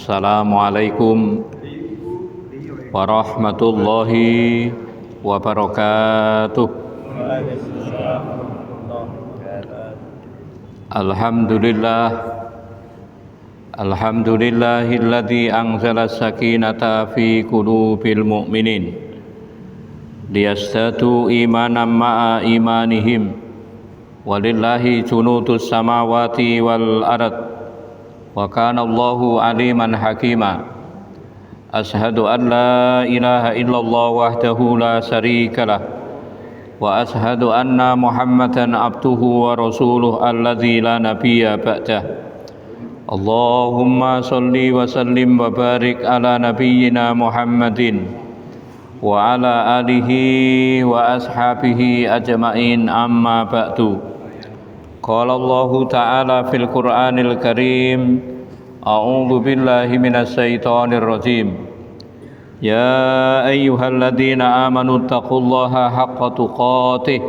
Assalamualaikum warahmatullahi wabarakatuh. Alhamdulillahilladzi anzala sakinata fi qulubil mu'minin liyastatu imanan ma'a imanihim walillahi junudus samawati wal ard wa kana Allahu aliman hakima. Ashhadu an la ilaha illallah wahdahu la syarikalah wa ashhadu anna Muhammadan abduhu wa rasuluh alladzi la nabiyya ba'dah. Allahumma sholli wa sallim wa barik ala nabiyyina Muhammadin wa ala alihi wa ashabihi ajma'in, amma ba'du. Qala Allahu ta'ala fil Qur'anil Karim, a'udzu billahi minasy syaithanir rajim. Ya ayyuhalladzina amanu taqullaha haqqa tuqatih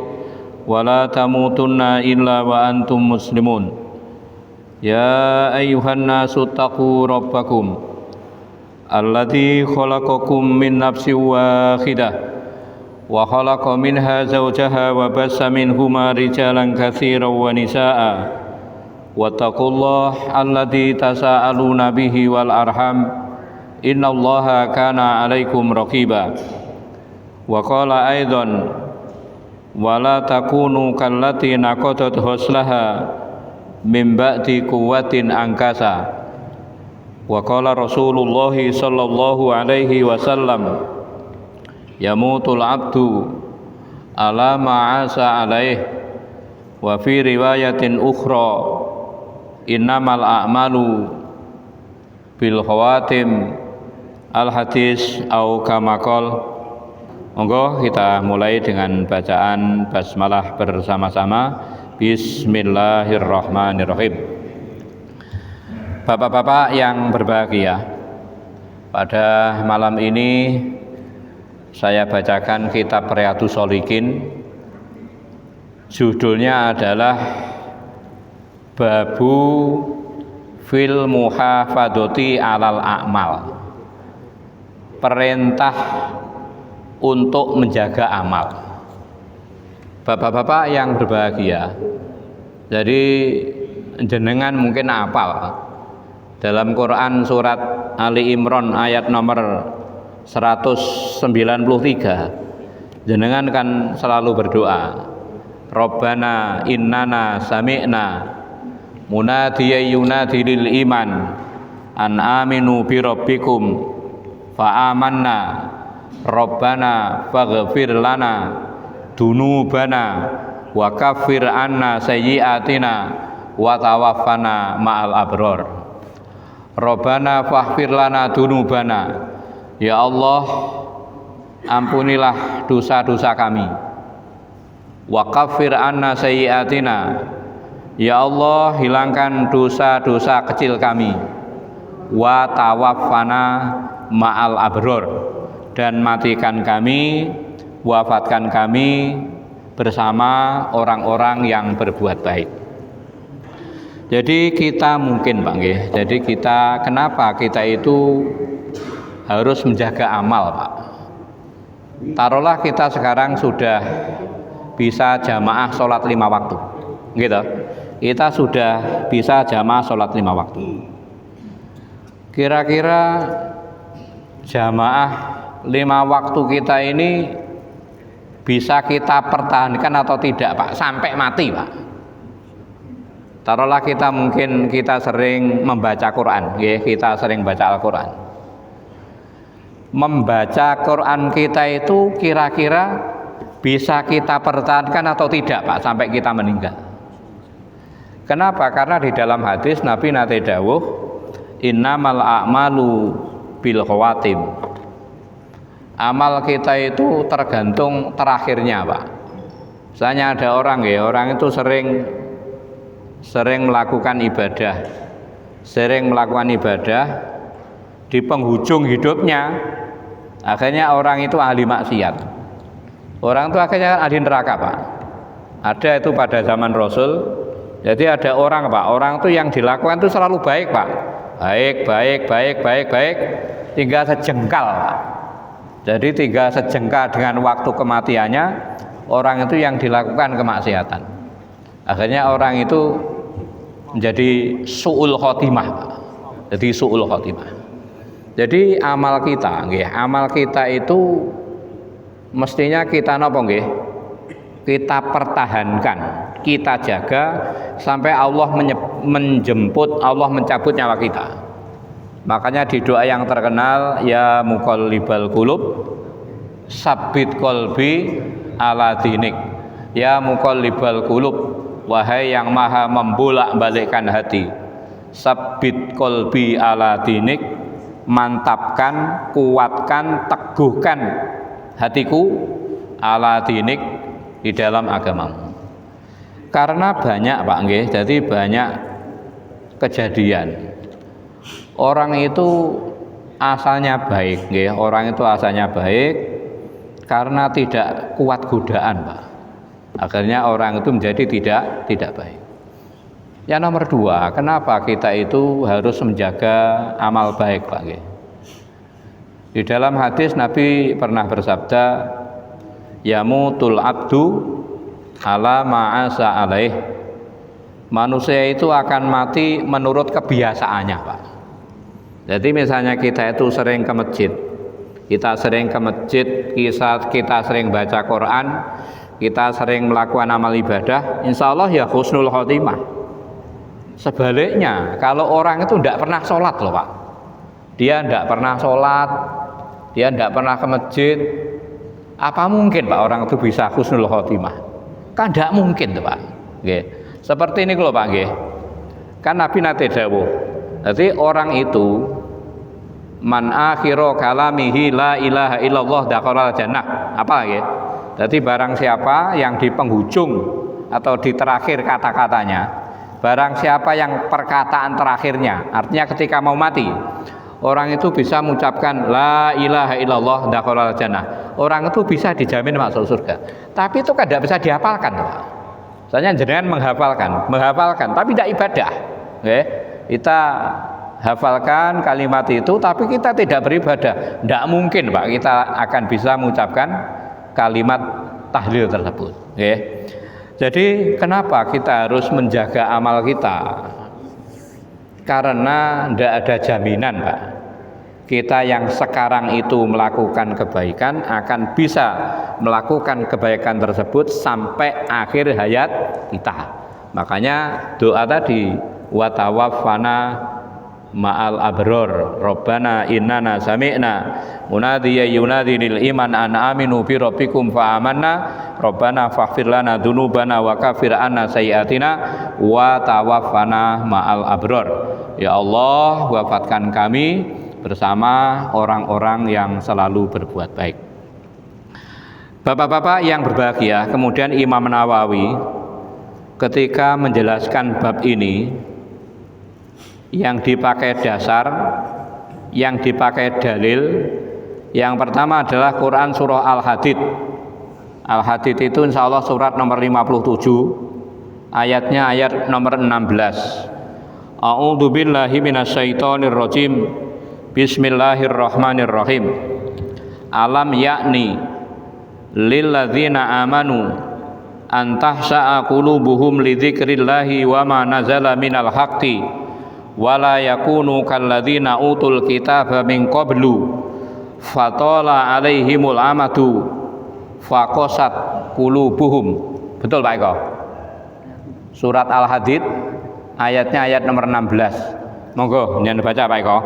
wa la tamutunna illa wa antum muslimun. Ya ayyuhan nasu taqu rabbakum alladzi khalaqakum min nafsin wahidah wa khalaqa minha zawjaha wa bassa minhuma rijalan katsiran wa nisaa'a wattaqullaha alladzi tasaaluna bihi wal arham innallaha kana 'alaikum raqiba. Wa qala aidan wa la takunu kallati naqadat ghuslaha min ba'di quwwatin angkasa. Wa qala Rasulullah sallallahu alaihi wasallam, yamutul abdu ala ma'asa alaih. Wa fi riwayatin ukhra, innamal a'malu bil khawatim. Al hadis au kama qol. Monggo kita mulai dengan bacaan basmalah bersama-sama. Bismillahirrahmanirrahim. Bapak-bapak yang berbahagia, pada malam ini saya bacakan kitab Riyadhus Shalihin. Judulnya adalah Babu fil muhafadzati alal a'mal. Perintah untuk menjaga amal. Bapak-bapak yang berbahagia, jadi jenengan mungkin hafal dalam Quran surat Ali Imran ayat nomor 193, jenengan kan selalu berdoa, Rabbana innana sami'na munadiyan yunadi lil iman an aminu bi rabbikum fa amanna Rabbana faghfir lana dunubana wa kaffir anna sayyi'atina wa tawaffana ma'al abror. Rabbana faghfir lana dunubana, ya Allah ampunilah dosa-dosa kami. Wa kaffir anna sayyi'atina, ya Allah hilangkan dosa-dosa kecil kami. Wa tawaffana ma'al abror, dan matikan kami, wafatkan kami bersama orang-orang yang berbuat baik. Jadi kita mungkin Pak nggih, jadi kita kenapa kita itu harus menjaga amal Pak. Taruhlah kita sekarang sudah bisa jamaah sholat 5 waktu, gitu. Kita sudah bisa jamaah sholat 5 waktu. Kira-kira jamaah 5 waktu kita ini bisa kita pertahankan atau tidak Pak, sampai mati Pak. Taruhlah kita mungkin kita sering membaca Quran, ya, kita sering baca Al-Quran. Membaca Quran kita itu kira-kira bisa kita pertahankan atau tidak Pak sampai kita meninggal. Kenapa? Karena di dalam hadis Nabi nate dawuh, innamal a'malu bil khawatim. Amal kita itu tergantung terakhirnya Pak. Misalnya ada orang ya, orang itu sering melakukan ibadah, di penghujung hidupnya akhirnya orang itu ahli maksiat. Orang itu akhirnya ahli neraka Pak. Ada itu pada zaman Rasul. Jadi ada orang Pak, orang itu yang dilakukan itu selalu baik Pak. baik, tinggal sejengkal. Jadi tinggal sejengkal dengan waktu kematiannya, orang itu yang dilakukan kemaksiatan. Akhirnya orang itu menjadi su'ul khotimah. Jadi su'ul khotimah. Jadi amal kita, amal kita itu mestinya kita napa nggih? Kita pertahankan, kita jaga sampai Allah menjemput, Allah mencabut nyawa kita. Makanya di doa yang terkenal, ya muqallibal qulub sabbit qalbi ala dinik. Ya muqallibal qulub, wahai yang maha membolak-balikkan hati, sabbit qalbi ala dinik, mantapkan, kuatkan, teguhkan hatiku ala dinik, di dalam agamamu. Karena banyak Pak nggih, jadi banyak kejadian orang itu asalnya baik nggih, orang itu asalnya baik karena tidak kuat godaan Pak. Akhirnya orang itu menjadi tidak baik. Yang nomor dua, kenapa kita itu harus menjaga amal baik Pak nggih? Di dalam hadis Nabi pernah bersabda, yamutul abdu ala ma'asa alaih. Manusia itu akan mati menurut kebiasaannya Pak. Jadi misalnya kita itu sering ke masjid, kita sering baca Quran, kita sering melakukan amal ibadah, insya Allah ya husnul khotimah. Sebaliknya kalau orang itu tidak pernah sholat loh Pak, dia tidak pernah sholat, dia tidak pernah ke masjid, apa mungkin Pak orang itu bisa husnul khotimah? Kan tidak mungkin tuh Pak. Nggih. Seperti ini loh Pak nggih. Kan Nabi nate dawuh. Jadi orang itu man akhiru kalamihi la ilaha illallah dakhalal jannah. Apa nggih? Jadi barang siapa yang di penghujung atau di terakhir kata-katanya, barang siapa yang perkataan terakhirnya, artinya ketika mau mati, orang itu bisa mengucapkan la ilaha illallah dakhalal jannah. Orang itu bisa dijamin masuk surga. Tapi itu kan tidak bisa dihafalkan, Pak. Misalnya jenengan menghafalkan, tapi tidak ibadah. Oke? Kita hafalkan kalimat itu, tapi kita tidak beribadah. Tidak mungkin, Pak, kita akan bisa mengucapkan kalimat tahlil tersebut. Oke? Jadi kenapa kita harus menjaga amal kita? Karena tidak ada jaminan Pak, kita yang sekarang itu melakukan kebaikan akan bisa melakukan kebaikan tersebut sampai akhir hayat kita. Makanya doa tadi, wa tawaffana ma'al abror Rabbana innana sami'na munadiya yunadi lil iman an aminu bi rabbikum fa amanna Rabbana faghfir lana dzunubana wa kafir anna sayyi'atina wa tawaffana ma'al abror. Ya Allah, wafatkan kami bersama orang-orang yang selalu berbuat baik. Bapak-bapak yang berbahagia, kemudian Imam Nawawi ketika menjelaskan bab ini, yang dipakai dasar, yang dipakai dalil, yang pertama adalah Quran surah Al-Hadid. Al-Hadid itu insya Allah surat nomor 57, ayatnya ayat nomor 16. A'udzu billahi minasyaitonir rajim. Bismillahirrahmanirrahim. Alam yakni lilladzina amanu an tahsa'a qulubuhum li dzikrillahi wa ma nazala minal haqqi wala yakunu kalladzina utul kitaba min qablu fatala alaihimul amadu faqasat qulubuhum. Betul Pak Eko? Surat Al-Hadid ayatnya ayat nomor 16. Monggo nyen baca Pak Eko.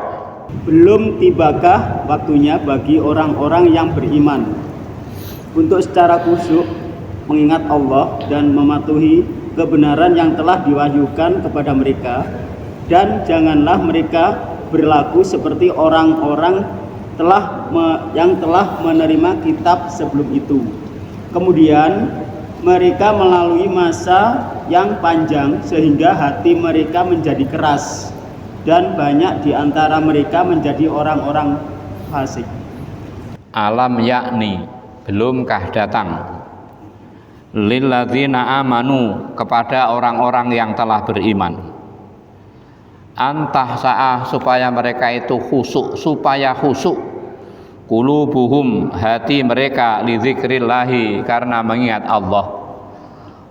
Belum tibakah waktunya bagi orang-orang yang beriman untuk secara khusyuk mengingat Allah dan mematuhi kebenaran yang telah diwahyukan kepada mereka, dan janganlah mereka berlaku seperti orang-orang yang telah menerima kitab sebelum itu. Kemudian mereka melalui masa yang panjang sehingga hati mereka menjadi keras, dan banyak di antara mereka menjadi orang-orang fasik. Alam yakni, belumkah datang, lilladzina amanu, kepada orang-orang yang telah beriman, antah sa'ah supaya mereka itu khusyuk, qulubuhum hati mereka li dzikrillahi karena mengingat Allah,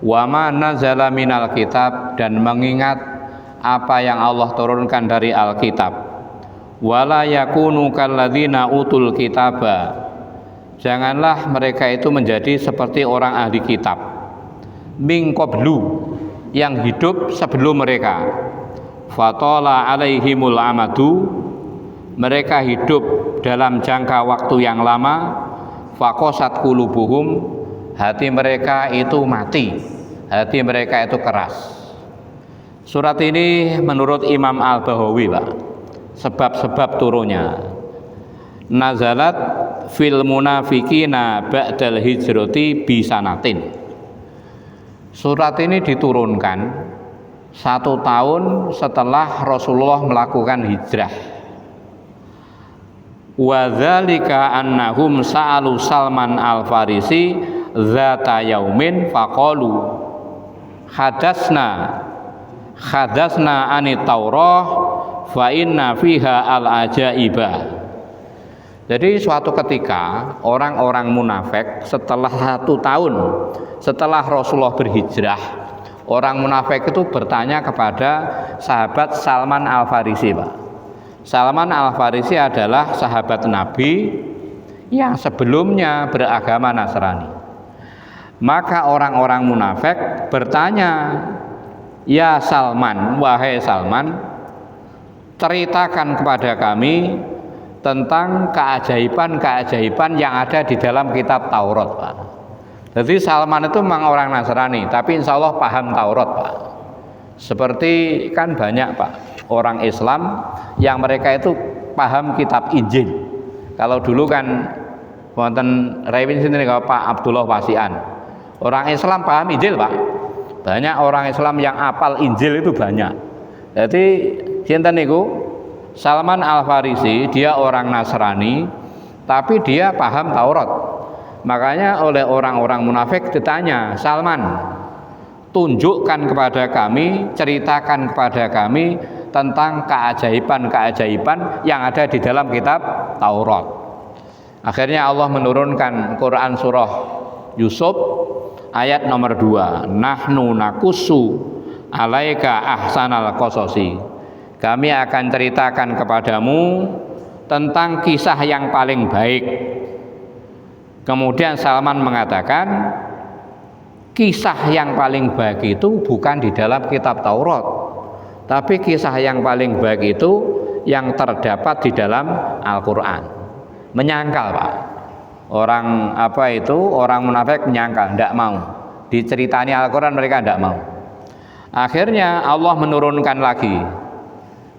wa ma nazala minal kitab dan mengingat apa yang Allah turunkan dari Alkitab, wala yakunu kalladzina utul kitaba, janganlah mereka itu menjadi seperti orang ahli kitab, min qablu yang hidup sebelum mereka, fatala alaihimul amadu, mereka hidup dalam jangka waktu yang lama, faqasat qulubuhum, hati mereka itu mati, hati mereka itu keras. Surat ini menurut Imam Al-Bahawi, Pak, sebab-sebab turunnya, nazalat fil munafiqina ba'dal hijrati bisanatin. Surat ini diturunkan 1 tahun setelah Rasulullah melakukan hijrah. Wa dzalika annahum sa'alu Salman Al-Farisi dzata yaumin faqalu hadasna anit Taurah fa inna fiha al-ajaibah. Jadi suatu ketika orang-orang munafik setelah 1 tahun setelah Rasulullah berhijrah, orang munafik itu bertanya kepada sahabat Salman Al-Farisi, Pak. Salman Al-Farisi adalah sahabat Nabi yang sebelumnya beragama Nasrani. Maka orang-orang munafik bertanya, "Ya Salman, wahai Salman, ceritakan kepada kami tentang keajaiban-keajaiban yang ada di dalam kitab Taurat, Pak." Jadi Salman itu memang orang Nasrani, tapi insya Allah paham Taurat, Pak. Seperti kan banyak, Pak, orang Islam yang mereka itu paham kitab Injil. Kalau dulu kan wonten Rewin sini Pak Abdullah Wasian, orang Islam paham Injil, Pak. Banyak orang Islam yang apal Injil itu banyak. Jadi sinten niku Salman Al-Farisi, dia orang Nasrani tapi dia paham Taurat. Makanya oleh orang-orang munafik ditanya, "Salman, tunjukkan kepada kami, ceritakan kepada kami tentang keajaiban-keajaiban yang ada di dalam kitab Taurat." Akhirnya Allah menurunkan Quran surah Yusuf ayat nomor 2, "Nahnu nakussu alaika ahsanal qasasi." Kami akan ceritakan kepadamu tentang kisah yang paling baik. Kemudian Salman mengatakan, kisah yang paling baik itu bukan di dalam kitab Taurat, tapi kisah yang paling baik itu yang terdapat di dalam Al-Quran. Menyangkal, Pak. Orang munafik menyangkal, tidak mau diceritani Al-Quran, mereka tidak mau. Akhirnya Allah menurunkan lagi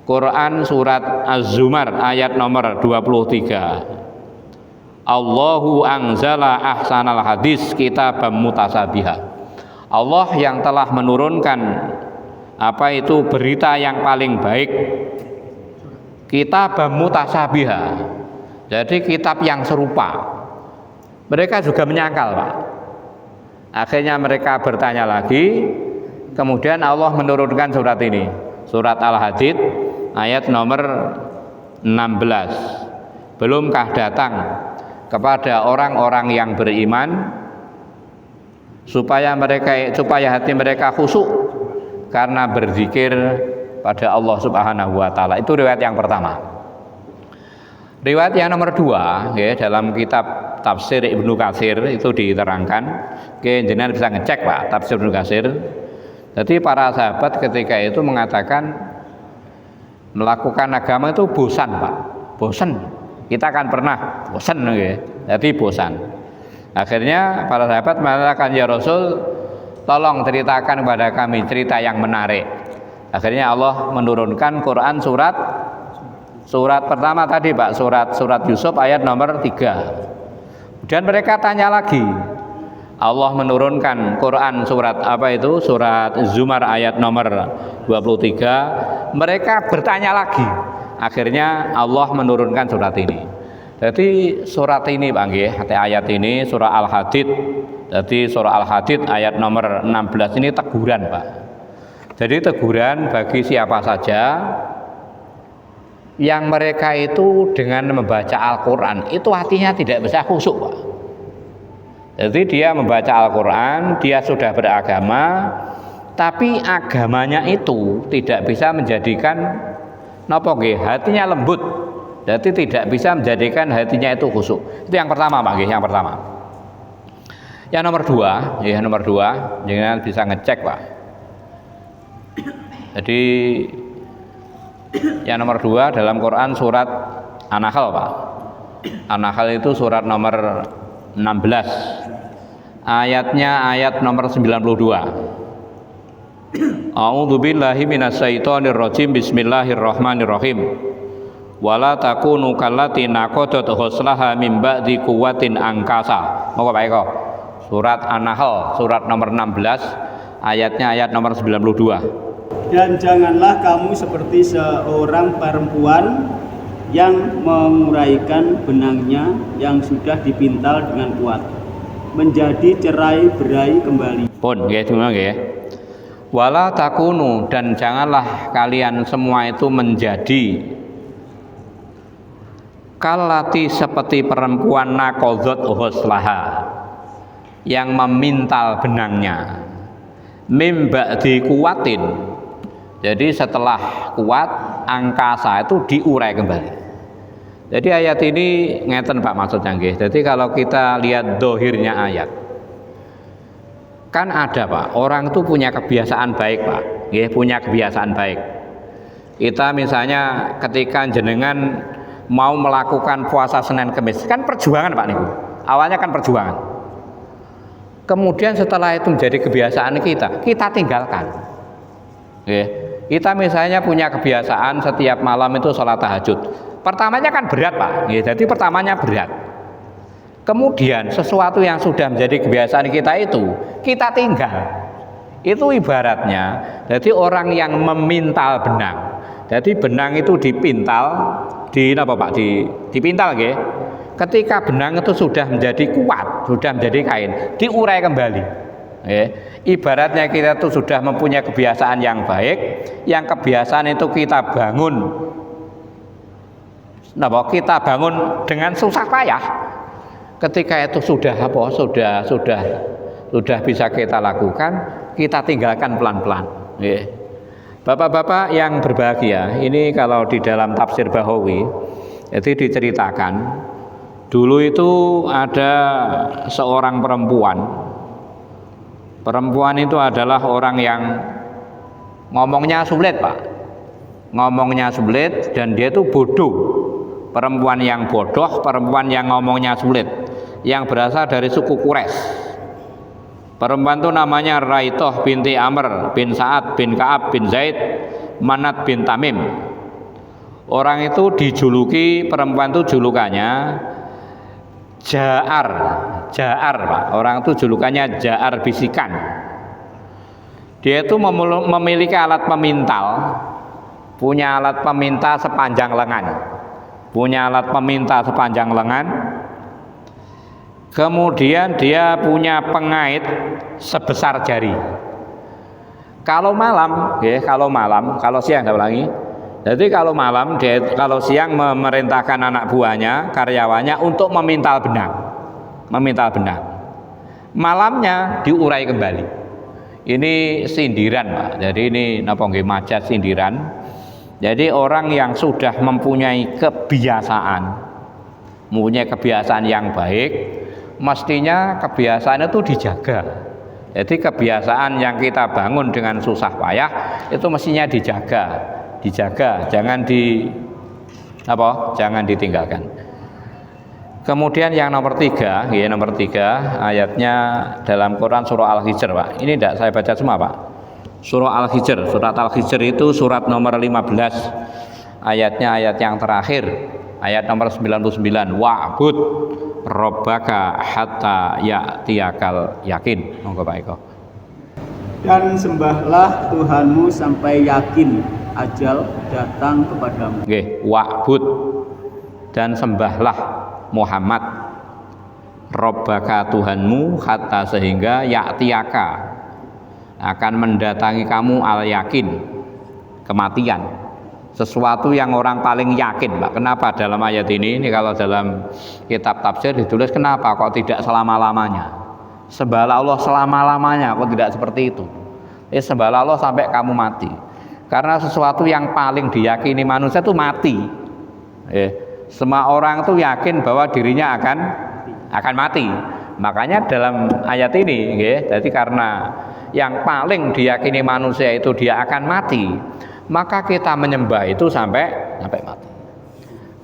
Quran surat Az-Zumar ayat nomor 23. Allahu anzala ahsanal hadis kitabam mutasabiha. Allah yang telah menurunkan berita yang paling baik, kitabam mutasabiha. Jadi kitab yang serupa. Mereka juga menyangkal, Pak. Akhirnya mereka bertanya lagi. Kemudian Allah menurunkan surat ini, surat Al-Hadid ayat nomor 16. Belumkah datang kepada orang-orang yang beriman supaya hati mereka khusyuk karena berzikir pada Allah Subhanahu wa taala. Itu riwayat yang pertama. Riwayat yang nomor 2, ya, dalam kitab Tafsir Ibnu Katsir itu diterangkan, jenengan bisa ngecek, Pak, Tafsir Ibnu Katsir. Jadi para sahabat ketika itu mengatakan melakukan agama itu bosan, Pak. Bosan. Kita akan pernah bosan, ya. Jadi bosan. Akhirnya para sahabat mengatakan, "Ya Rasul, tolong ceritakan kepada kami cerita yang menarik." Akhirnya Allah menurunkan Quran surat pertama tadi, Pak, surat Yusuf ayat nomor 3. Kemudian mereka tanya lagi. Allah menurunkan Quran surat Surat Zumar ayat nomor 23. Mereka bertanya lagi. Akhirnya Allah menurunkan surat ini. Jadi surat ini, Pak, ayat ini surah Al-Hadid. Jadi surah Al-Hadid ayat nomor 16 ini teguran, Pak. Jadi teguran bagi siapa saja yang mereka itu dengan membaca Al-Quran itu hatinya tidak bisa khusyuk, Pak. Jadi dia membaca Al-Quran, dia sudah beragama, tapi agamanya itu tidak bisa menjadikan napa nggih, hatinya lembut. Jadi tidak bisa menjadikan hatinya itu khusyuk. Itu yang pertama, Pak nggih, yang pertama. Yang nomor dua, jangan bisa ngecek, Pak. Jadi yang nomor 2 dalam Quran surat An-Nahl, Pak. An-Nahl itu surat nomor 16. Ayatnya ayat nomor 92. A'udzu billahi minasyaitonir rajim. Bismillahirrahmanirrahim. Wala takunu kallati naqadat ghuslaha min ba'di quwwatin angkasa. Monggo Pak Eko. Surat An-Nahl surat nomor 16 ayatnya ayat nomor 92. Dan janganlah kamu seperti seorang perempuan yang menguraikan benangnya yang sudah dipintal dengan kuat menjadi cerai-berai kembali. Pun nggih cuma nggih. Wala takunu, dan janganlah kalian semua itu menjadi kalati seperti perempuan naqadhat ghuslaha yang memintal benangnya mim ba'di kuwatin. Jadi setelah kuat angkasa itu diurai kembali. Jadi ayat ini ngeten Pak maksudnya nggih. Jadi kalau kita lihat dohirnya ayat, kan ada Pak, orang itu punya kebiasaan baik Pak, nggih, punya kebiasaan baik. Kita misalnya ketika jenengan mau melakukan puasa Senin Kemis, kan perjuangan Pak niku. Awalnya kan perjuangan. Kemudian setelah itu menjadi kebiasaan kita tinggalkan. Nggih. Kita misalnya punya kebiasaan setiap malam itu sholat tahajud. Pertamanya kan berat Pak, jadi pertamanya berat. Kemudian sesuatu yang sudah menjadi kebiasaan kita itu kita tinggal. Itu ibaratnya, jadi orang yang memintal benang. Jadi benang itu dipintal, dipintal nggih. Ketika benang itu sudah menjadi kuat, sudah menjadi kain, diurai kembali. Ibaratnya kita itu sudah mempunyai kebiasaan yang baik, yang kebiasaan itu kita bangun, kita bangun dengan susah payah. Ketika itu sudah bisa kita lakukan, kita tinggalkan pelan-pelan. Bapak-bapak yang berbahagia, ini kalau di dalam tafsir Bahawi, jadi diceritakan dulu itu ada seorang perempuan. Perempuan itu adalah orang yang ngomongnya sulit Pak, ngomongnya sulit, dan dia itu bodoh. Perempuan yang bodoh, perempuan yang ngomongnya sulit, yang berasal dari suku Quraisy. Perempuan itu namanya Raitoh binti Amr bin Sa'ad bin Ka'ab bin Zaid Manat bin Tamim. Orang itu dijuluki, perempuan itu julukannya Ja'ar Pak. Orang itu julukannya Ja'ar bisikan. Dia itu memiliki alat pemintal, punya alat pemintal sepanjang lengan. Kemudian dia punya pengait sebesar jari. Kalau malam, kalau siang enggak ulangi. Jadi kalau malam, kalau siang memerintahkan anak buahnya, karyawannya untuk memintal benang. Malamnya diurai kembali. Ini sindiran Pak. Jadi ini majaz sindiran. Jadi orang yang sudah mempunyai kebiasaan yang baik, mestinya kebiasaan itu dijaga. Jadi kebiasaan yang kita bangun dengan susah payah itu mestinya dijaga, jangan ditinggalkan. Kemudian yang nomor 3 ayatnya dalam Quran surah Al-Hijr Pak. Ini tidak saya baca semua Pak. Surah Al-Hijr, surat Al-Hijr itu surat nomor 15. Ayatnya ayat yang terakhir, ayat nomor 99. Wa'bud rabbaka hatta ya'tiyakal yakin. Monggo Pak Eko. Dan sembahlah Tuhanmu sampai yakin ajal datang kepadamu. Nggih, wa'bud, dan sembahlah Muhammad rabbaka Tuhanmu hatta sehingga ya'tiyaka akan mendatangi kamu al yakin, kematian. sesuatu yang orang paling yakin, Pak. Kenapa dalam ayat ini kalau dalam kitab tafsir ditulis kenapa kok tidak selama-lamanya? Sembahlah Allah selama-lamanya, kok tidak seperti itu? Sembahlah Allah sampai kamu mati. Karena sesuatu yang paling diyakini manusia itu mati. Semua orang itu yakin bahwa dirinya akan mati. Makanya dalam ayat ini, jadi karena yang paling diyakini manusia itu dia akan mati, maka kita menyembah itu sampai mati.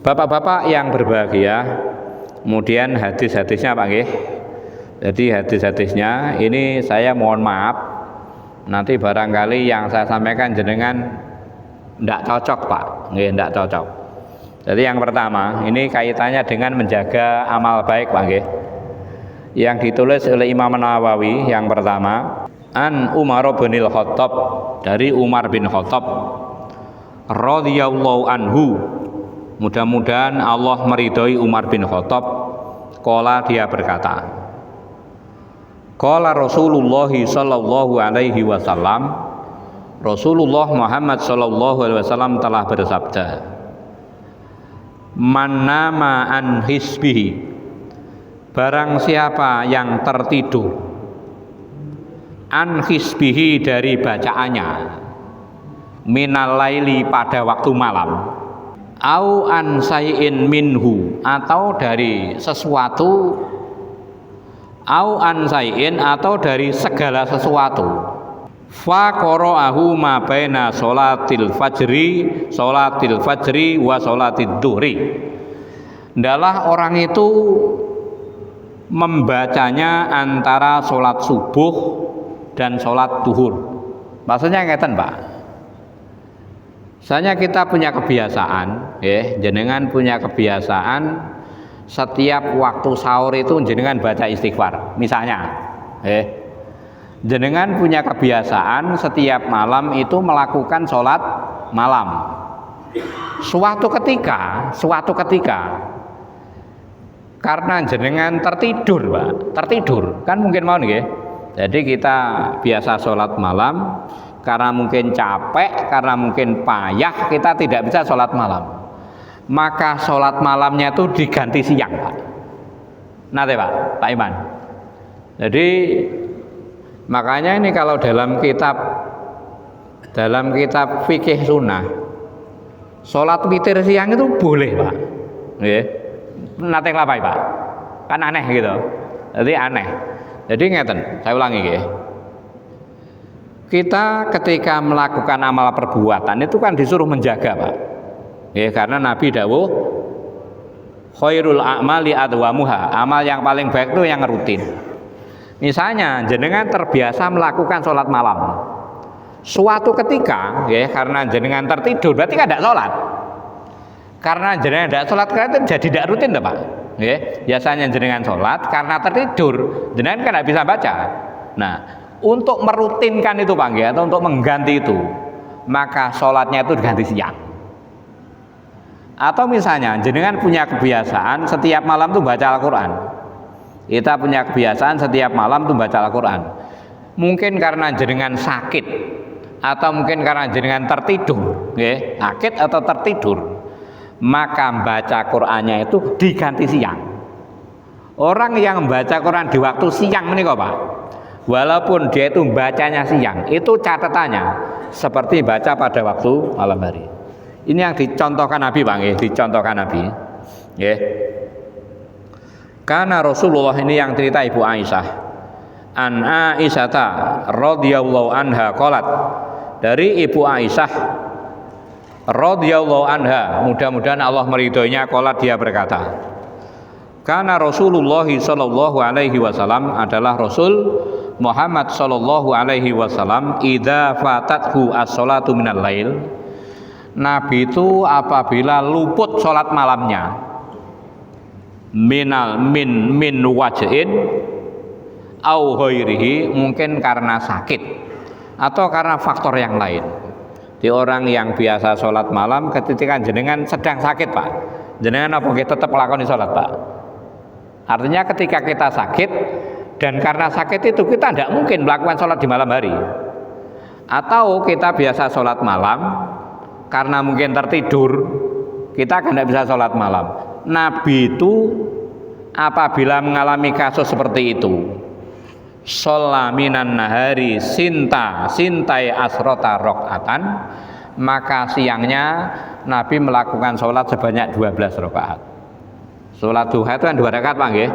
Bapak-bapak yang berbahagia, kemudian hadis-hadisnya Pak nggih. Jadi hadis-hadisnya ini saya mohon maaf, nanti barangkali yang saya sampaikan jenengan ndak cocok Pak, nggih ndak cocok. Jadi yang pertama, ini kaitannya dengan menjaga amal baik Pak nggih. Yang ditulis oleh Imam Nawawi yang pertama, An Umar bin Khattab, dari Umar bin Khattab radhiyallahu anhu, mudah-mudahan Allah meridhoi Umar bin Khattab, qala dia berkata, qala Rasulullah sallallahu alaihi wasallam, Rasulullah Muhammad sallallahu alaihi wasallam telah bersabda, man nama an hisbihi, barang siapa yang tertidur an hisbihi, dari bacaannya, minal laili, pada waktu malam, au an sayin minhu, atau dari sesuatu, au an sayin, atau dari segala sesuatu, fa qara'ahu ma baina sholatil fajri wa sholatid duhri, adalah orang itu membacanya antara sholat subuh dan sholat duhur. Maksudnya ngeten Pak, misalnya kita punya kebiasaan, jenengan punya kebiasaan setiap waktu sahur itu jenengan baca istighfar, misalnya, jenengan punya kebiasaan setiap malam itu melakukan sholat malam. Suatu ketika karena jenengan tertidur Pak, tertidur kan mungkin mau nih, jadi kita biasa sholat malam, karena mungkin capek, karena mungkin payah, kita tidak bisa sholat malam, maka sholat malamnya itu diganti siang Pak. Nanti Pak Iman. Jadi makanya ini kalau dalam kitab fikih sunnah, sholat witir siang itu boleh Pak. Nanti lapai Pak, kan aneh gitu. Jadi aneh. Jadi ngeten, saya ulangi ya. Kita ketika melakukan amal perbuatan itu kan disuruh menjaga Pak. Karena Nabi dawuh khairul a'mali adwamuha, amal yang paling baik itu yang rutin. Misalnya jenengan terbiasa melakukan sholat malam, suatu ketika karena jenengan tertidur, berarti kan tidak sholat. Karena jenengan tidak sholat, kan jadi tidak rutin Pak. Biasanya jenengan sholat, karena tertidur jenengan kan tidak bisa baca. Nah, untuk merutinkan itu Pak, atau untuk mengganti itu, maka sholatnya itu diganti siang. Atau misalnya jenengan punya kebiasaan setiap malam tuh baca Al-Quran. Kita punya kebiasaan setiap malam tuh baca Al-Quran. Mungkin karena jenengan sakit, atau mungkin karena jenengan tertidur, sakit atau tertidur, maka baca Qur'annya itu diganti siang. Orang yang membaca Quran di waktu siang ini kok Pak, walaupun dia itu bacanya siang, itu catatannya seperti baca pada waktu malam hari. Ini yang dicontohkan Nabi Pak, dicontohkan Nabi. Karena Rasulullah, ini yang cerita Ibu Aisyah, an Aisyata radhiyallahu anha qalat, dari Ibu Aisyah radhiyallahu anha, mudah-mudahan Allah meridhoinya, qalat, dia berkata, karena Rasulullah sallallahu alaihi wasallam, adalah Rasul Muhammad sallallahu alaihi wasallam, idza fatathu as-salatu minal lail, Nabi itu apabila luput sholat malamnya, min waj'in au ghairihi, mungkin karena sakit atau karena faktor yang lain. Di orang yang biasa sholat malam, ketika jenengan sedang sakit Pak, jenengan apa kita tetap melakukan sholat Pak? Artinya ketika kita sakit, dan karena sakit itu kita tidak mungkin melakukan sholat di malam hari. Atau kita biasa sholat malam, karena mungkin tertidur, kita kan tidak bisa sholat malam. Nabi itu apabila mengalami kasus seperti itu, sholla minan nahari sintai asrota rakaatan, maka siangnya Nabi melakukan sholat sebanyak 12 rakaat. Sholat duha itu kan 2 rakaat, Pak nggih.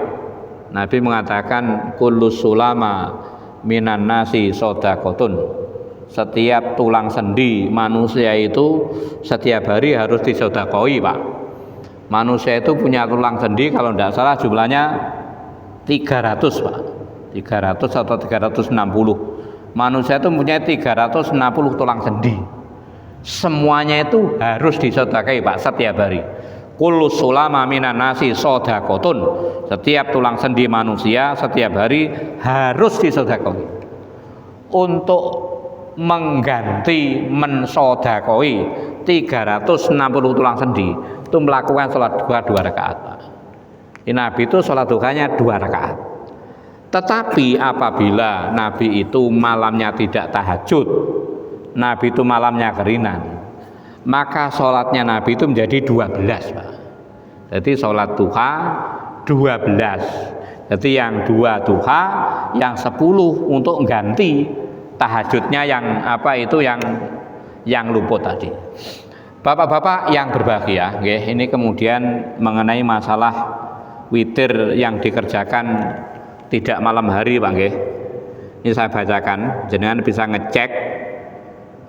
Nabi mengatakan kullu sulama minan nasi sodakotun, setiap tulang sendi manusia itu setiap hari harus disodakoi, Pak. Manusia itu punya tulang sendi kalau tidak salah jumlahnya 300, Pak. 300 atau 360. Manusia itu punya 360 tulang sendi. Semuanya itu harus disedekahi, Pak, setiap hari. Kullu sulama minan nasi sodakotun, setiap tulang sendi manusia setiap hari harus disedekahi. Untuk mengganti mensodakoi 360 tulang sendi itu melakukan sholat duha 2 rakaat, Pak. Nabi itu sholat duhanya 2 rakaat. Tetapi apabila Nabi itu malamnya tidak tahajud, Nabi itu malamnya kerinan, maka sholatnya Nabi itu menjadi 12, Pak. Jadi sholat duha 12. Jadi yang 2 duha, yang 10 untuk ganti tahajudnya yang yang luput tadi. Bapak-bapak yang berbahagia, ini kemudian mengenai masalah witir yang dikerjakan tidak malam hari, Pak nggih. Ini saya bacakan, jenengan bisa ngecek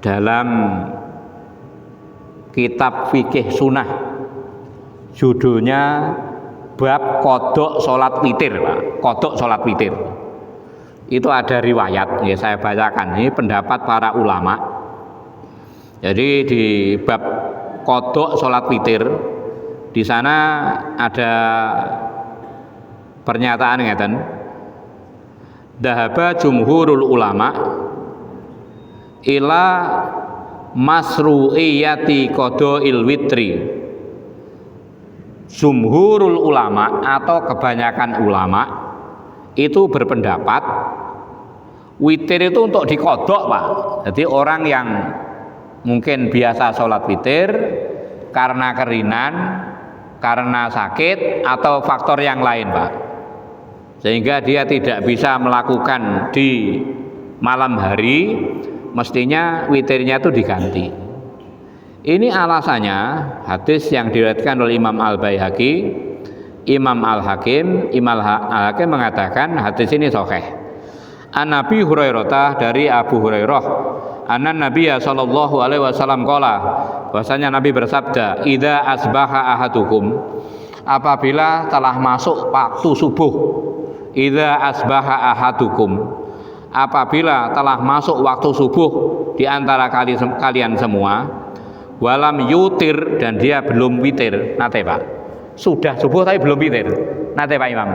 dalam kitab fikih sunnah, judulnya bab kodok sholat witir, Pak. Kodok sholat witir. Itu ada riwayat, ya saya bacakan. Ini pendapat para ulama. Jadi di bab kodok sholat witir, di sana ada pernyataan ngeten. Dahaba jumhurul ulama ila masru'iyati qada'il witri. Jumhurul ulama atau kebanyakan ulama itu berpendapat witir itu untuk dikodok, Pak. Jadi orang yang mungkin biasa sholat witir karena kerinan, karena sakit atau faktor yang lain, Pak, sehingga dia tidak bisa melakukan di malam hari, mestinya witirnya itu diganti. Ini alasannya hadis yang diriwayatkan oleh Imam Al-Baihaqi, Imam Al-Hakim. Imam Al-Hakim mengatakan hadis ini sahih. An Nabi Hurairah, dari Abu Hurairah, anna Nabiya sallallahu alaihi wasallam qala, bahwasanya Nabi bersabda, idza asbaha ahadukum, apabila telah masuk waktu subuh, idza asbaha ahadukum, apabila telah masuk waktu subuh di antara kalian semua, walam yutir, dan dia belum witir, nate Pak, sudah subuh tapi belum witir, nate Pak Imam.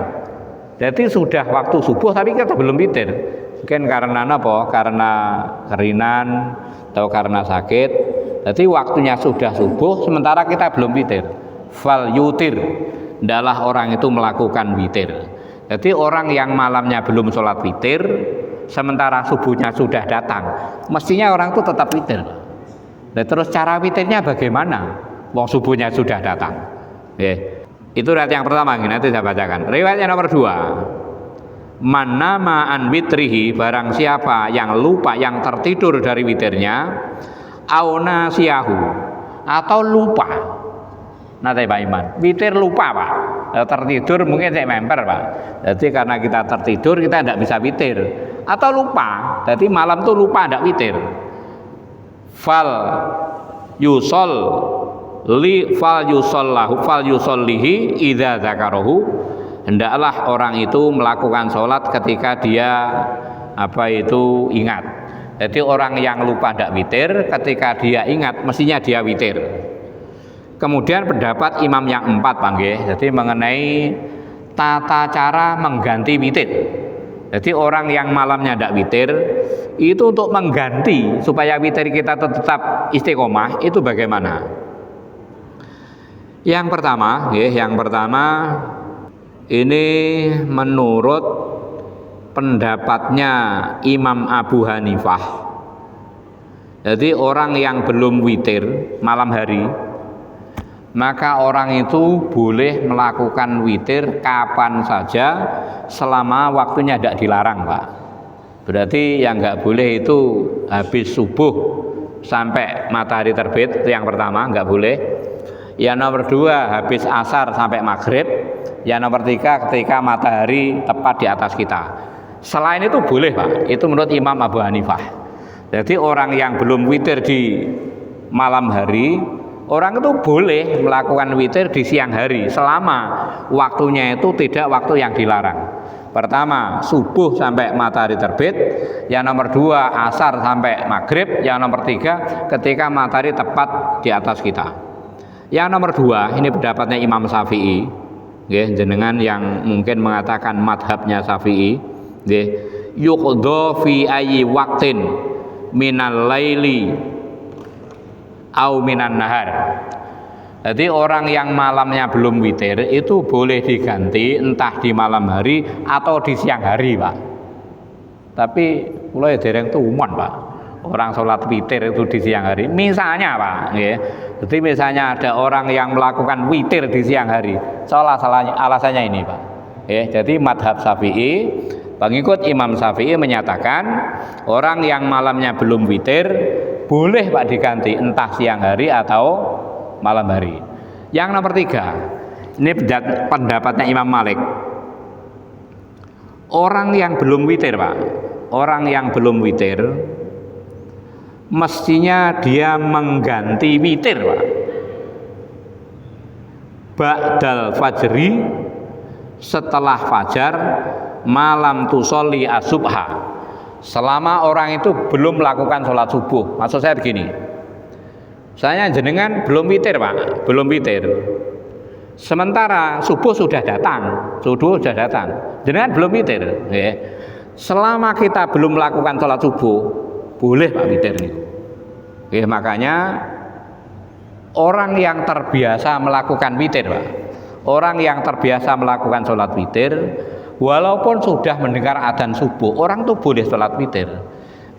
Jadi sudah waktu subuh tapi kita belum witir, mungkin karena apa? Karena kerinan atau karena sakit. Jadi waktunya sudah subuh sementara kita belum witir. Fal yutir, adalah orang itu melakukan witir. Jadi orang yang malamnya belum sholat witir sementara subuhnya sudah datang, mestinya orang itu tetap witir. Dan terus cara witirnya bagaimana? Wong subuhnya sudah datang. Itu riwayat yang pertama, nanti saya bacakan. Riwayat yang nomor 2. Man nama an witrihi, barang siapa yang lupa, yang tertidur dari witirnya, au nasiyahu, atau lupa. Nanti Pak Iman, witir lupa, Pak. Tertidur mungkin saya member, Pak. Jadi karena kita tertidur kita tidak bisa witir, atau lupa. Jadi malam tuh lupa tidak witir. Fal yusollihi idza dzakarahu, hendaklah orang itu melakukan sholat ketika dia ingat. Jadi orang yang lupa tidak witir, ketika dia ingat mestinya dia witir. Kemudian pendapat imam yang 4, Pak nggih, jadi mengenai tata cara mengganti witir. Jadi orang yang malamnya tidak witir, itu untuk mengganti supaya witir kita tetap istiqomah, itu bagaimana? Yang pertama, ini menurut pendapatnya Imam Abu Hanifah, Jadi orang yang belum witir malam hari, maka orang itu boleh melakukan witir kapan saja selama waktunya tidak dilarang, Pak. Berarti yang nggak boleh itu habis subuh sampai matahari terbit, itu yang pertama, nggak boleh. Yang nomor dua, habis asar sampai maghrib. Yang nomor tiga, ketika matahari tepat di atas kita. Selain itu boleh, Pak. Itu menurut Imam Abu Hanifah. Jadi orang yang belum witir di malam hari, orang itu boleh melakukan witir di siang hari selama waktunya itu tidak waktu yang dilarang. Pertama, subuh sampai matahari terbit. Yang nomor dua, asar sampai maghrib. Yang nomor tiga, ketika matahari tepat di atas kita. Yang nomor dua, ini pendapatnya Imam Syafi'i, jenengan yang mungkin mengatakan madhabnya Syafi'i, yuqdha fi ayyi waqtin minal laili au minan nahar. Jadi orang yang malamnya belum witir itu boleh diganti entah di malam hari atau di siang hari, Pak. Tapi mulai dereng tuman, Pak. Orang sholat witir itu di siang hari. Misalnya, Pak, jadi misalnya ada orang yang melakukan witir di siang hari. Salahnya alasannya ini, Pak. Jadi madhab Syafi'i, pengikut Imam Syafi'i menyatakan orang yang malamnya belum witir boleh, Pak, diganti entah siang hari atau malam hari. Yang nomor tiga, ini pendapatnya Imam Malik. Orang yang belum witir, Pak, orang yang belum witir mestinya dia mengganti witir, Pak, ba'dal fajri, setelah fajar, malam tusolli as-subha, selama orang itu belum melakukan sholat subuh. Maksud saya begini, saya jenengan belum witir, Pak, belum witir, sementara subuh sudah datang, jenengan belum witir, selama kita belum melakukan sholat subuh boleh, Pak, witir nih. Makanya orang yang terbiasa melakukan witir, Pak, orang yang terbiasa melakukan sholat witir, walaupun sudah mendengar adzan subuh, orang tuh boleh sholat witir.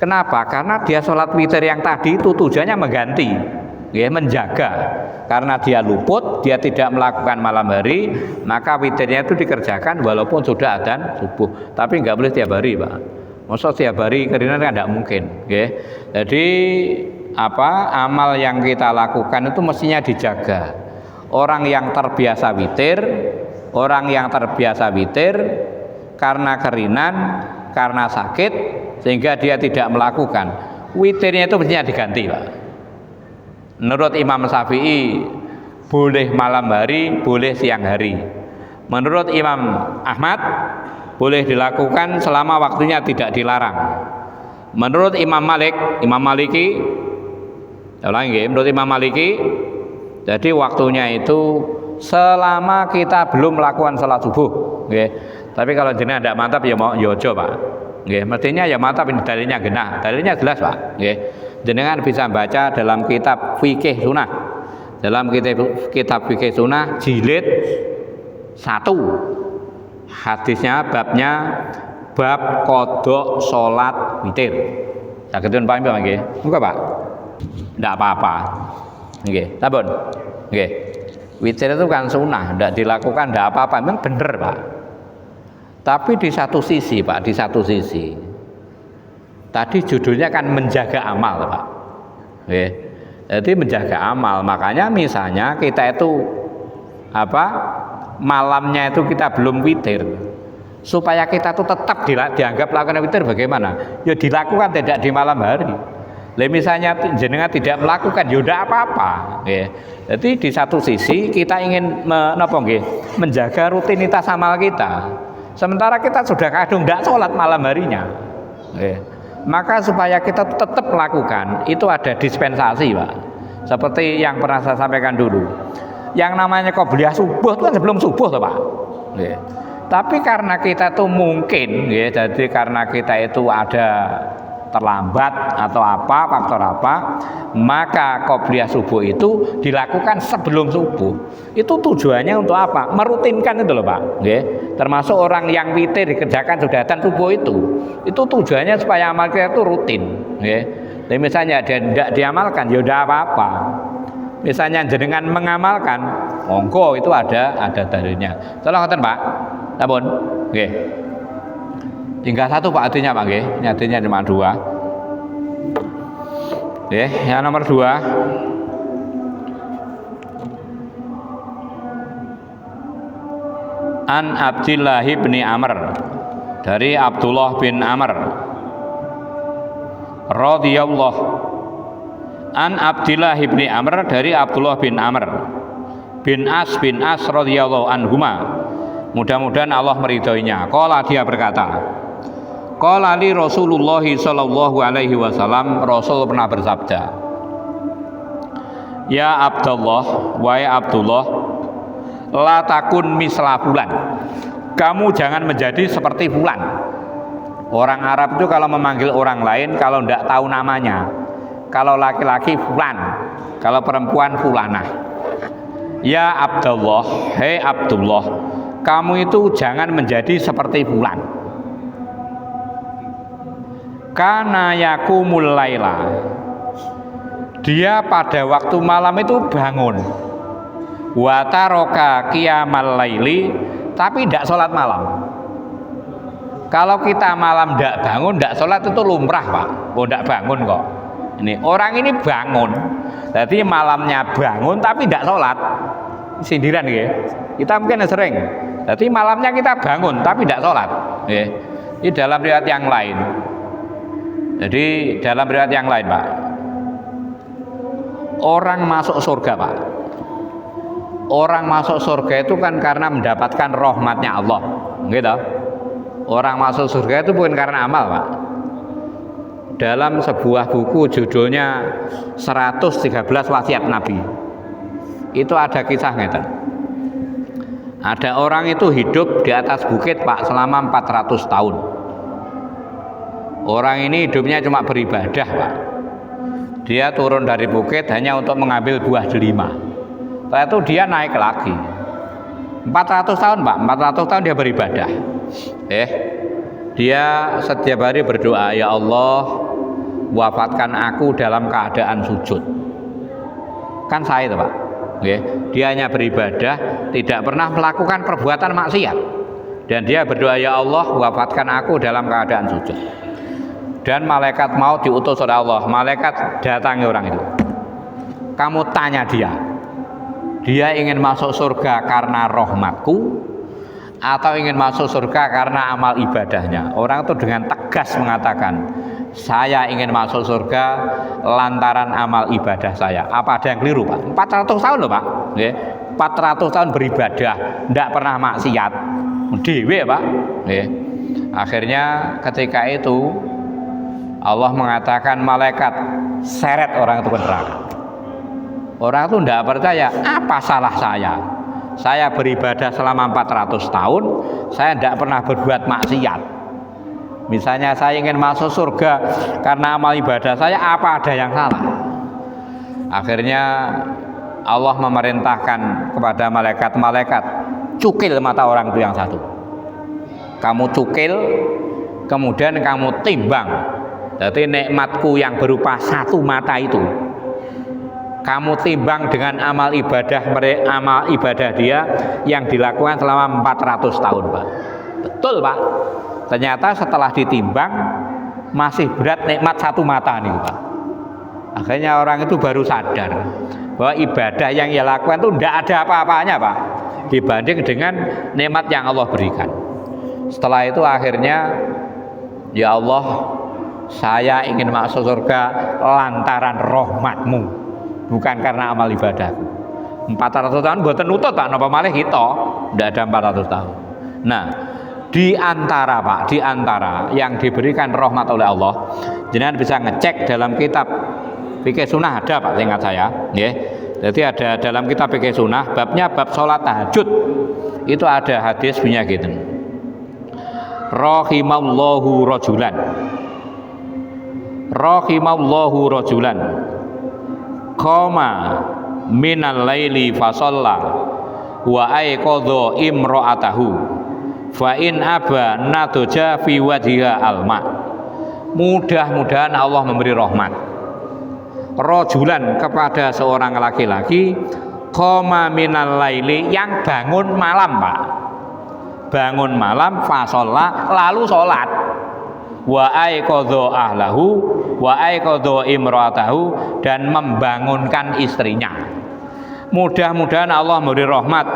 Kenapa? Karena dia sholat witir yang tadi itu tujuannya mengganti, menjaga. Karena dia luput, dia tidak melakukan malam hari, maka witirnya itu dikerjakan walaupun sudah adzan subuh. Tapi nggak boleh tiap hari, Pak. Maksud tiap hari karena kan tidak mungkin. Jadi amal yang kita lakukan itu mestinya dijaga. Orang yang terbiasa witir, karena kerinan, karena sakit, sehingga dia tidak melakukan, witirnya itu mestinya diganti, Pak. Menurut Imam Syafi'i boleh malam hari, boleh siang hari. Menurut Imam Ahmad boleh dilakukan selama waktunya tidak dilarang. Menurut Imam Maliki, menurut Imam Maliki, jadi waktunya itu selama kita belum melakukan sholat subuh. Tapi kalau jenengan tidak mantap ya mau yojo, Pak. Mestinya ya mantap, ini dalilnya genah, dalilnya jelas, Pak. Jenengan bisa baca dalam kitab fikih sunnah, jilid 1. Hadisnya babnya bab kodok sholat witir. Sagetun paham, Pak, nggih? Muga, Pak. Enggak apa-apa. Nggih, sampun. Nggih. Witir itu kan sunnah, enggak dilakukan enggak apa-apa, memang bener, Pak. Tapi di satu sisi, Pak, tadi judulnya kan menjaga amal, Pak. Nggih. Jadi menjaga amal, makanya misalnya kita itu malamnya itu kita belum witir, supaya kita tuh tetap dianggap melakukan witir bagaimana? Ya dilakukan tidak di malam hari. Misalnya jenengan tidak melakukan, ya udah apa-apa. Jadi di satu sisi kita ingin menjaga rutinitas amal kita, sementara kita sudah kadung tidak sholat malam harinya. Maka supaya kita tetap melakukan, itu ada dispensasi, Pak. Seperti yang pernah saya sampaikan dulu, yang namanya qobliyah subuh itu kan sebelum subuh, toh, Pak. Tapi karena kita tuh mungkin, jadi karena kita itu ada terlambat atau faktor apa, maka qobliyah subuh itu dilakukan sebelum subuh. Itu tujuannya untuk apa? Merutinkan itu loh, Pak. Termasuk orang yang witir dikerjakan sudah adzan subuh itu tujuannya supaya amal kita itu rutin. Tapi misalnya tidak diamalkan, ya udah apa-apa. Misalnya jenengan mengamalkan, monggo itu ada dalilnya. Tolong ngoten Pak. Sampun. Nggih. Tinggal satu Pak artinya Pak nggih. Ini artinya cuma 2. Nggih, yang nomor 2. An Abdillah bin Amr, dari Abdullah bin Amr radhiyallahu an Abdillah bin Amr, dari Abdullah bin Amr bin As radhiyallahu anhuma, mudah-mudahan Allah meridhoinya. Qala, dia berkata, qala li Rasulullah sallallahu alaihi wasallam, Rasul pernah bersabda, ya Abdullah, wahai Abdullah, la takun misla fulan, kamu jangan menjadi seperti fulan. Orang Arab itu kalau memanggil orang lain, kalau tidak tahu namanya, kalau laki-laki fulan, kalau perempuan fulanah. Ya Abdullah, hei Abdullah, kamu itu jangan menjadi seperti fulan. Kana yakumul laila, dia pada waktu malam itu bangun. Wa taroka qiyamal laili, tapi tidak sholat malam. Kalau kita malam tidak bangun, tidak sholat itu lumrah Pak. Oh, tidak bangun kok. Ini orang ini bangun, jadi malamnya bangun tapi tidak sholat. Sindiran ya. Kita mungkin sering. Jadi malamnya kita bangun tapi tidak sholat. Ya. Ini dalam riwayat yang lain. Jadi dalam riwayat yang lain Pak, orang masuk surga Pak. Orang masuk surga itu kan karena mendapatkan rahmatnya Allah, gitu. Orang masuk surga itu bukan karena amal Pak. Dalam sebuah buku judulnya 113 wasiat Nabi, itu ada kisahnya kan. Ada orang itu hidup di atas bukit Pak selama 400 tahun. Orang ini hidupnya cuma beribadah Pak. Dia turun dari bukit hanya untuk mengambil buah delima. Setelah itu dia naik lagi. 400 tahun Pak, 400 tahun dia beribadah. Dia setiap hari berdoa, ya Allah, wafatkan aku dalam keadaan sujud. Kan saya itu Pak. Dia hanya beribadah, tidak pernah melakukan perbuatan maksiat. Dan dia berdoa, ya Allah, wafatkan aku dalam keadaan sujud. Dan malaikat maut diutus oleh Allah. Malaikat datangi orang itu. Kamu tanya dia ingin masuk surga karena rahmatku atau ingin masuk surga karena amal ibadahnya. Orang itu dengan tegas mengatakan, saya ingin masuk surga lantaran amal ibadah saya. Apa ada yang keliru Pak? 400 tahun loh Pak. 400 tahun beribadah, tidak pernah maksiat. Dewe Pak. Akhirnya ketika itu Allah mengatakan, malaikat seret orang itu ke neraka. Orang itu tidak percaya, apa salah saya? Saya beribadah selama 400 tahun, saya tidak pernah berbuat maksiat. Misalnya saya ingin masuk surga karena amal ibadah saya, apa ada yang salah? Akhirnya Allah memerintahkan kepada malaikat, cukil mata orang itu yang satu. Kamu cukil, kemudian kamu timbang. Jadi nikmatku yang berupa satu mata itu, kamu timbang dengan amal ibadah dia yang dilakukan selama 400 tahun Pak. Betul Pak. Ternyata setelah ditimbang masih berat nikmat satu mata nih Pak. Akhirnya orang itu baru sadar bahwa ibadah yang ia lakukan itu tidak ada apa-apanya Pak, dibanding dengan nikmat yang Allah berikan. Setelah itu akhirnya, ya Allah, saya ingin masuk surga lantaran rahmatmu, bukan karena amal ibadahku. 400 tahun buatan nutut Pak, napa malih kita tidak ada 400 tahun. Nah, di antara Pak, di antara yang diberikan rahmat oleh Allah, jenengan bisa ngecek dalam kitab Fikih Sunnah ada Pak, ingat saya, ya. Jadi ada dalam kitab Fikih Sunnah, babnya bab sholat tahajud, itu ada hadis punya gitu. Rahimallahu rajulan, rahimallahu rajulan qama minal laili fasalla wa aiqadha imra'atahu fa in aba nadoja fi wajhiha alma. Mudah-mudahan Allah memberi rahmat rojulan kepada seorang laki-laki qoma minal laili yang bangun malam Pak, bangun malam fasolla lalu sholat wa aiqadha ahlahu wa aiqadha imra'atahu dan membangunkan istrinya. Mudah-mudahan Allah memberi rahmat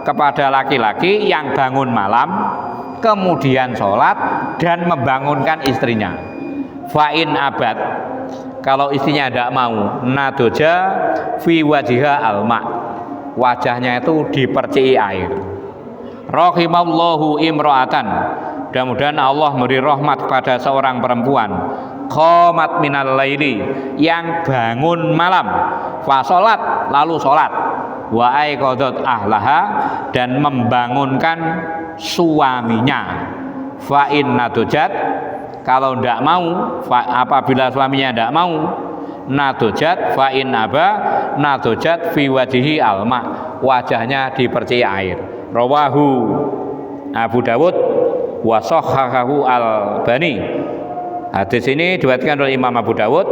kepada laki-laki yang bangun malam kemudian sholat dan membangunkan istrinya. Fa'in abad, kalau istrinya tidak mau, nadoja fi wajiha alma, wajahnya itu diperciki air. Rahimallahu imro'atan, mudah-mudahan Allah memberi rahmat kepada seorang perempuan qomat minal laili yang bangun malam fasolat lalu sholat wa aiqadhat ahlaha dan membangunkan suaminya. Fa in nadojat, kalau tidak mau, apabila suaminya tidak mau, nadojat fa in aba nadojat fi wajihi alma, wajahnya dipercik air. Rawahu Abu Dawud wa sahhahahu Al-Albani. Hadis ini diriwayatkan oleh Imam Abu Dawud.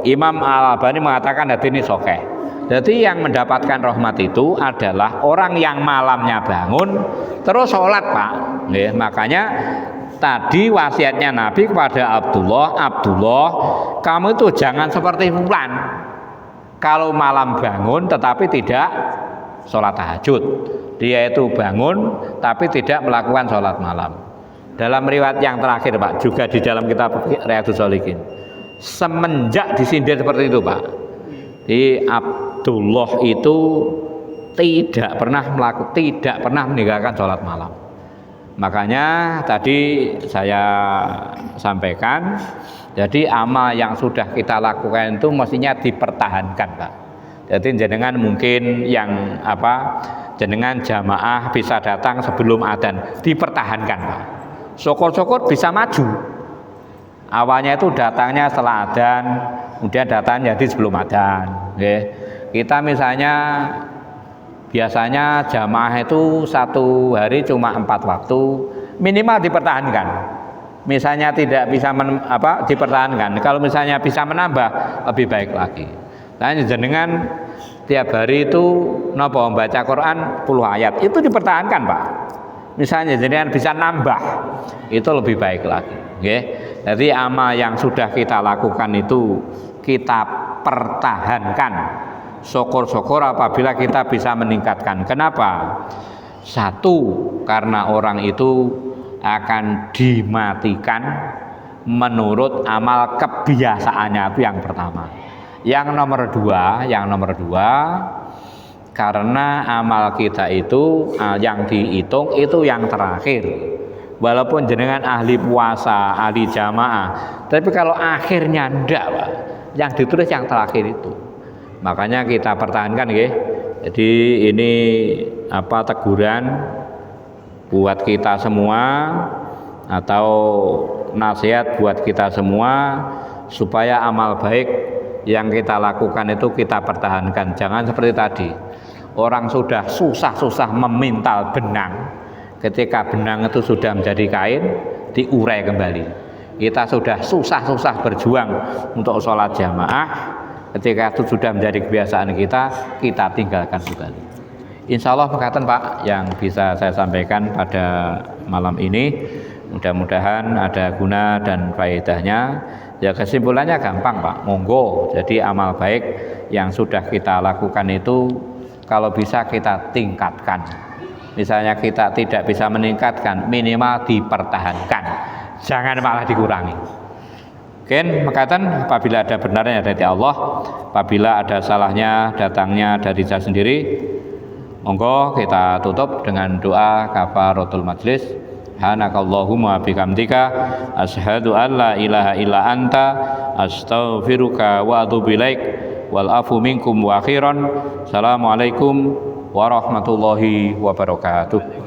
Imam Al-Albani mengatakan hadis ini sahih. Jadi yang mendapatkan rahmat itu adalah orang yang malamnya bangun terus sholat Pak. Makanya tadi wasiatnya Nabi kepada Abdullah, kamu itu jangan seperti fulan, kalau malam bangun tetapi tidak sholat tahajud. Dia itu bangun tapi tidak melakukan sholat malam. Dalam riwayat yang terakhir Pak, juga di dalam kitab Riyadhus Shalihin, semenjak disindir seperti itu Pak, di Abdullah itu tidak pernah meninggalkan sholat malam. Makanya tadi saya sampaikan, jadi amal yang sudah kita lakukan itu mestinya dipertahankan Pak. Jadi jenengan mungkin yang jenengan jamaah bisa datang sebelum adzan, dipertahankan Pak. Syukur-syukur bisa maju. Awalnya itu datangnya setelah adzan, kemudian datang jadi sebelum adzan. Kita misalnya biasanya jamaah itu satu hari cuma 4 waktu, minimal dipertahankan. Misalnya tidak bisa dipertahankan, kalau misalnya bisa menambah lebih baik lagi. Tanya jenengan tiap hari itu membaca Quran 10 ayat, itu dipertahankan Pak. Misalnya jenengan bisa nambah, itu lebih baik lagi. Jadi amal yang sudah kita lakukan itu kita pertahankan. Syukur-syukur apabila kita bisa meningkatkan. Kenapa? Satu, karena orang itu akan dimatikan menurut amal kebiasaannya, itu yang pertama. Yang nomor dua, karena amal kita itu yang dihitung itu yang terakhir. Walaupun jenengan ahli puasa, ahli jamaah, tapi kalau akhirnya ndak Pak, yang ditulis yang terakhir itu. Makanya kita pertahankan nggih. Jadi ini teguran buat kita semua atau nasihat buat kita semua supaya amal baik yang kita lakukan itu kita pertahankan. Jangan seperti tadi, orang sudah susah-susah memintal benang, ketika benang itu sudah menjadi kain diurai kembali. Kita sudah susah-susah berjuang untuk sholat jamaah, ketika itu sudah menjadi kebiasaan kita tinggalkan kembali. Insya Allah perkataan Pak yang bisa saya sampaikan pada malam ini, mudah-mudahan ada guna dan faedahnya. Ya kesimpulannya gampang Pak, monggo. Jadi amal baik yang sudah kita lakukan itu kalau bisa kita tingkatkan. Misalnya kita tidak bisa meningkatkan, minimal dipertahankan, jangan malah dikurangi. Makatan apabila ada benarnya dari Allah, apabila ada salahnya datangnya dari saya sendiri, monggo kita tutup dengan doa kafaratul majlis. Subhanakallahumma bihamdika asyhadu an la ilaha illa anta astaghfiruka wa atubu ilaik wal afu minkum wa akhiran. Assalamualaikum warahmatullahi wabarakatuh.